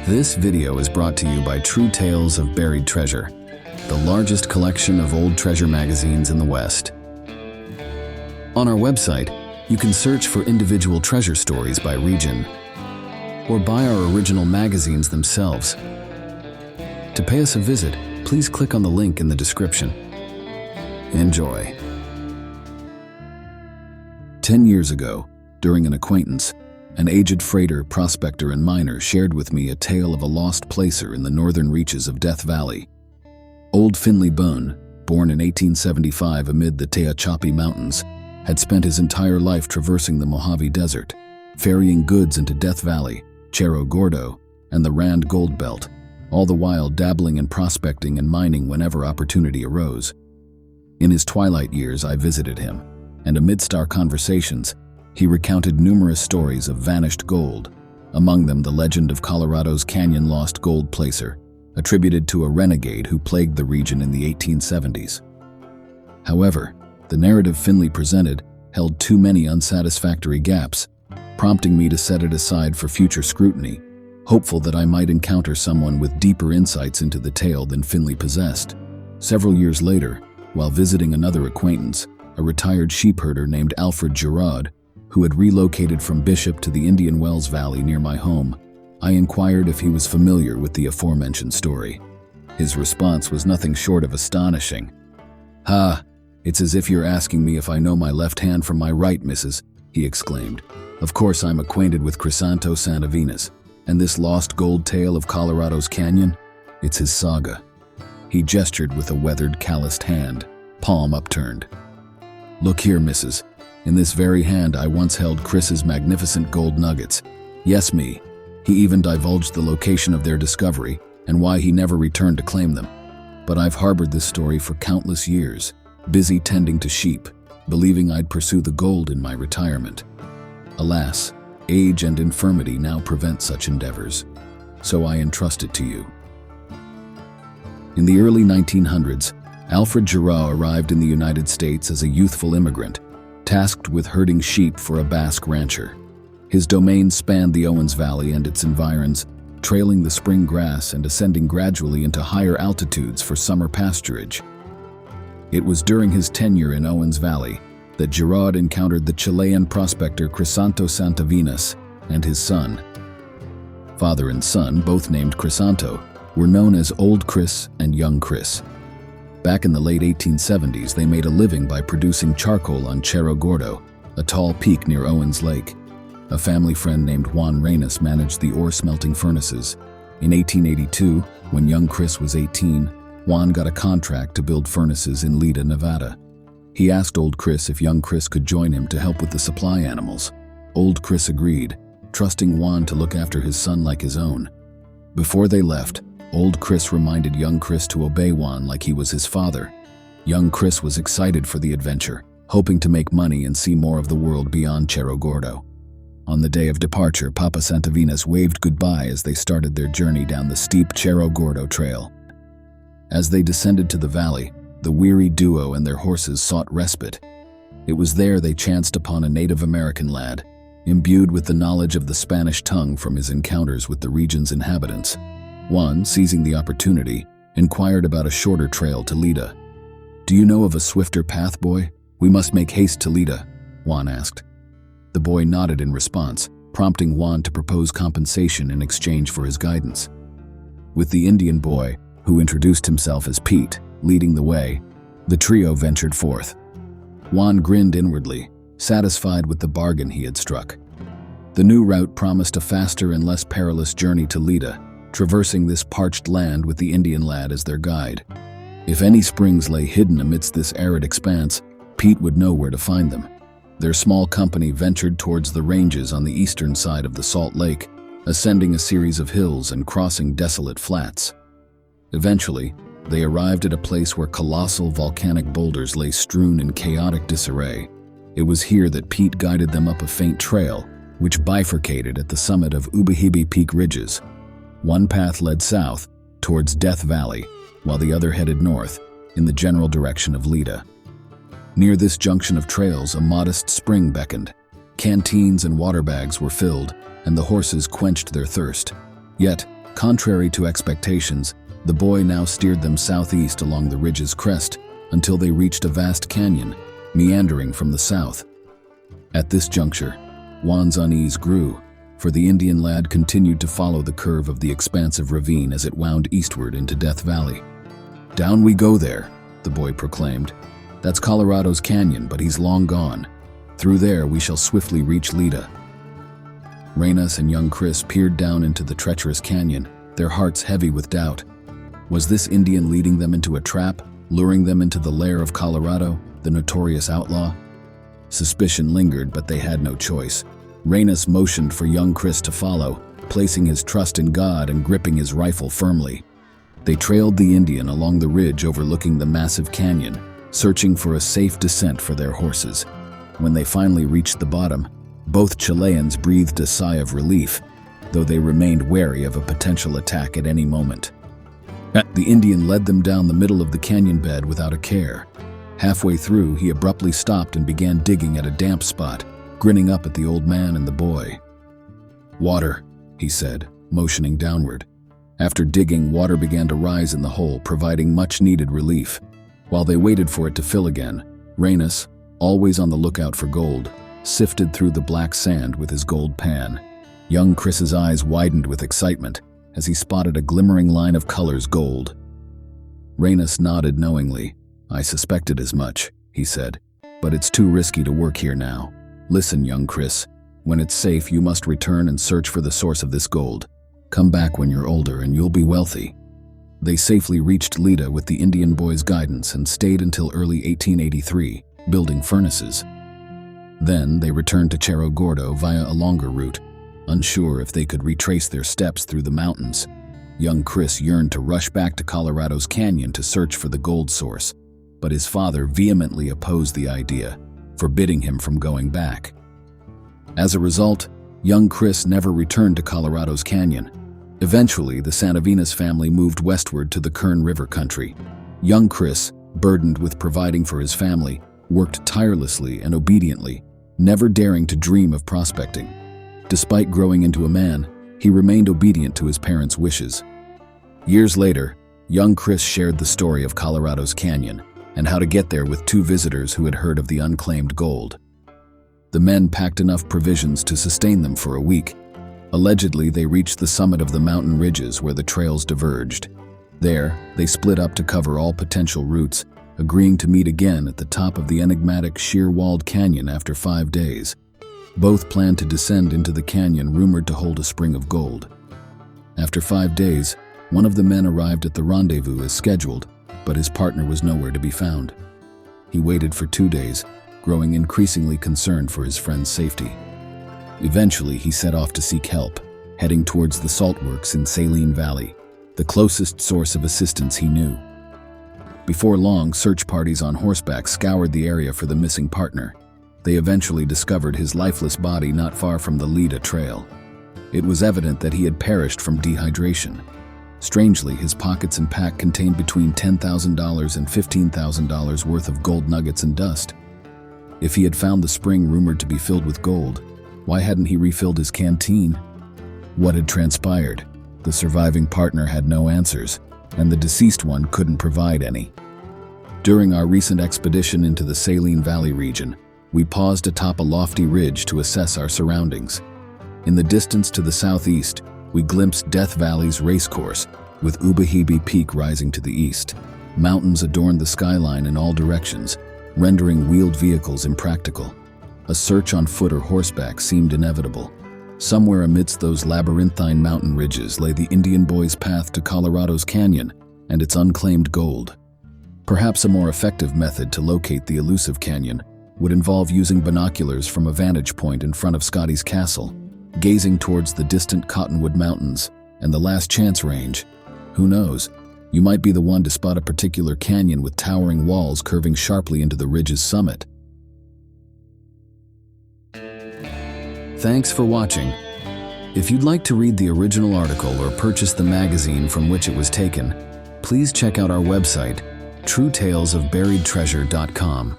This video is brought to you by True Tales of Buried Treasure, the largest collection of old treasure magazines in the West. On our website, you can search for individual treasure stories by region, or buy our original magazines themselves. To pay us a visit, please click on the link in the description. Enjoy. 10 years ago, during an acquaintance, an aged freighter, prospector, and miner shared with me a tale of a lost placer in the northern reaches of Death Valley. Old Finley Bone, born in 1875 amid the Tehachapi Mountains, had spent his entire life traversing the Mojave Desert, ferrying goods into Death Valley, Cerro Gordo, and the Rand Gold Belt, all the while dabbling in prospecting and mining whenever opportunity arose. In his twilight years, I visited him, and amidst our conversations, he recounted numerous stories of vanished gold, among them the legend of Colorado's Canyon Lost Gold Placer, attributed to a renegade who plagued the region in the 1870s. However, the narrative Finley presented held too many unsatisfactory gaps, prompting me to set it aside for future scrutiny, hopeful that I might encounter someone with deeper insights into the tale than Finley possessed. Several years later, while visiting another acquaintance, a retired sheepherder named Alfred Girard, who had relocated from Bishop to the Indian Wells Valley near my home, I inquired if he was familiar with the aforementioned story. His response was nothing short of astonishing. "Ha! It's as if you're asking me if I know my left hand from my right, missus," he exclaimed. "Of course I'm acquainted with Crisanto Santavinas, and this lost gold tale of Colorado's Canyon, it's his saga." He gestured with a weathered, calloused hand, palm upturned. "Look here, missus. In this very hand I once held Chris's magnificent gold nuggets. Yes, me. He even divulged the location of their discovery and why he never returned to claim them. But I've harbored this story for countless years, busy tending to sheep, believing I'd pursue the gold in my retirement. Alas, age and infirmity now prevent such endeavors, so I entrust it to you." In the early 1900s, Alfred Girard arrived in the United States as a youthful immigrant, tasked with herding sheep for a Basque rancher. His domain spanned the Owens Valley and its environs, trailing the spring grass and ascending gradually into higher altitudes for summer pasturage. It was during his tenure in Owens Valley that Girard encountered the Chilean prospector Crisanto Santavinas and his son. Father and son, both named Crisanto, were known as Old Chris and Young Chris. Back in the late 1870s, they made a living by producing charcoal on Cerro Gordo, a tall peak near Owens Lake. A family friend named Juan Reyes managed the ore-smelting furnaces. In 1882, when young Chris was 18, Juan got a contract to build furnaces in Lida, Nevada. He asked Old Chris if young Chris could join him to help with the supply animals. Old Chris agreed, trusting Juan to look after his son like his own. Before they left, Old Chris reminded young Chris to obey Juan like he was his father. Young Chris was excited for the adventure, hoping to make money and see more of the world beyond Cerro Gordo. On the day of departure, Papa Santavinas waved goodbye as they started their journey down the steep Cerro Gordo trail. As they descended to the valley, the weary duo and their horses sought respite. It was there they chanced upon a Native American lad, imbued with the knowledge of the Spanish tongue from his encounters with the region's inhabitants. Juan, seizing the opportunity, inquired about a shorter trail to Lida. "Do you know of a swifter path, boy? We must make haste to Lida," Juan asked. The boy nodded in response, prompting Juan to propose compensation in exchange for his guidance. With the Indian boy, who introduced himself as Pete, leading the way, the trio ventured forth. Juan grinned inwardly, satisfied with the bargain he had struck. The new route promised a faster and less perilous journey to Lida, traversing this parched land with the Indian lad as their guide. If any springs lay hidden amidst this arid expanse, Pete would know where to find them. Their small company ventured towards the ranges on the eastern side of the Salt Lake, ascending a series of hills and crossing desolate flats. Eventually, they arrived at a place where colossal volcanic boulders lay strewn in chaotic disarray. It was here that Pete guided them up a faint trail, which bifurcated at the summit of Ubahibi Peak ridges. One path led south, towards Death Valley, while the other headed north, in the general direction of Lida. Near this junction of trails, a modest spring beckoned. Canteens and water bags were filled, and the horses quenched their thirst. Yet, Contrary to expectations, the boy now steered them southeast along the ridge's crest until they reached a vast canyon, meandering from the south. At this juncture, Juan's unease grew, for the Indian lad continued to follow the curve of the expansive ravine as it wound eastward into Death Valley. "Down we go there," the boy proclaimed. "That's Colorado's canyon, but he's long gone. Through there we shall swiftly reach Lita." Reynos and young Chris peered down into the treacherous canyon, their hearts heavy with doubt. Was this Indian leading them into a trap, luring them into the lair of Colorado, the notorious outlaw? Suspicion lingered, but they had no choice. Reynos motioned for young Chris to follow, placing his trust in God and gripping his rifle firmly. They trailed the Indian along the ridge overlooking the massive canyon, searching for a safe descent for their horses. When they finally reached the bottom, both Chileans breathed a sigh of relief, though they remained wary of a potential attack at any moment. The Indian led them down the middle of the canyon bed without a care. Halfway through, he abruptly stopped and began digging at a damp spot, grinning up at the old man and the boy. "Water," he said, motioning downward. After digging, water began to rise in the hole, providing much-needed relief. While they waited for it to fill again, Reynos, always on the lookout for gold, sifted through the black sand with his gold pan. Young Chris's eyes widened with excitement as he spotted a glimmering line of colors gold. Reynos nodded knowingly. "I suspected as much," he said, "but it's too risky to work here now. Listen, young Chris, when it's safe you must return and search for the source of this gold. Come back when you're older and you'll be wealthy." They safely reached Lita with the Indian boy's guidance and stayed until early 1883, building furnaces. Then they returned to Cerro Gordo via a longer route, unsure if they could retrace their steps through the mountains. Young Chris yearned to rush back to Colorado's canyon to search for the gold source, but his father vehemently opposed the idea, forbidding him from going back. As a result, young Chris never returned to Colorado's canyon. Eventually, the Santavinas family moved westward to the Kern River country. Young Chris, burdened with providing for his family, worked tirelessly and obediently, never daring to dream of prospecting. Despite growing into a man, he remained obedient to his parents' wishes. Years later, young Chris shared the story of Colorado's canyon and how to get there with two visitors who had heard of the unclaimed gold. The men packed enough provisions to sustain them for a week. Allegedly, they reached the summit of the mountain ridges where the trails diverged. There, they split up to cover all potential routes, agreeing to meet again at the top of the enigmatic sheer-walled canyon after 5 days. Both planned to descend into the canyon rumored to hold a spring of gold. After 5 days, one of the men arrived at the rendezvous as scheduled, but his partner was nowhere to be found. He waited for 2 days, growing increasingly concerned for his friend's safety. Eventually, he set off to seek help, heading towards the salt works in Saline Valley, the closest source of assistance he knew. Before long, search parties on horseback scoured the area for the missing partner. They eventually discovered his lifeless body not far from the Lita Trail. It was evident that he had perished from dehydration. Strangely, his pockets and pack contained between $10,000 and $15,000 worth of gold nuggets and dust. If he had found the spring rumored to be filled with gold, why hadn't he refilled his canteen? What had transpired? The surviving partner had no answers, and the deceased one couldn't provide any. During our recent expedition into the Saline Valley region, we paused atop a lofty ridge to assess our surroundings. In the distance to the southeast, we glimpsed Death Valley's racecourse, with Ubahibi Peak rising to the east. Mountains adorned the skyline in all directions, rendering wheeled vehicles impractical. A search on foot or horseback seemed inevitable. Somewhere amidst those labyrinthine mountain ridges lay the Indian boy's path to Colorado's canyon and its unclaimed gold. Perhaps a more effective method to locate the elusive canyon would involve using binoculars from a vantage point in front of Scotty's castle, gazing towards the distant Cottonwood Mountains and the Last Chance Range. Who knows? You might be the one to spot a particular canyon with towering walls curving sharply into the ridge's summit. Thanks for watching. If you'd like to read the original article or purchase the magazine from which it was taken, please check out our website, truetalesofburiedtreasure.com.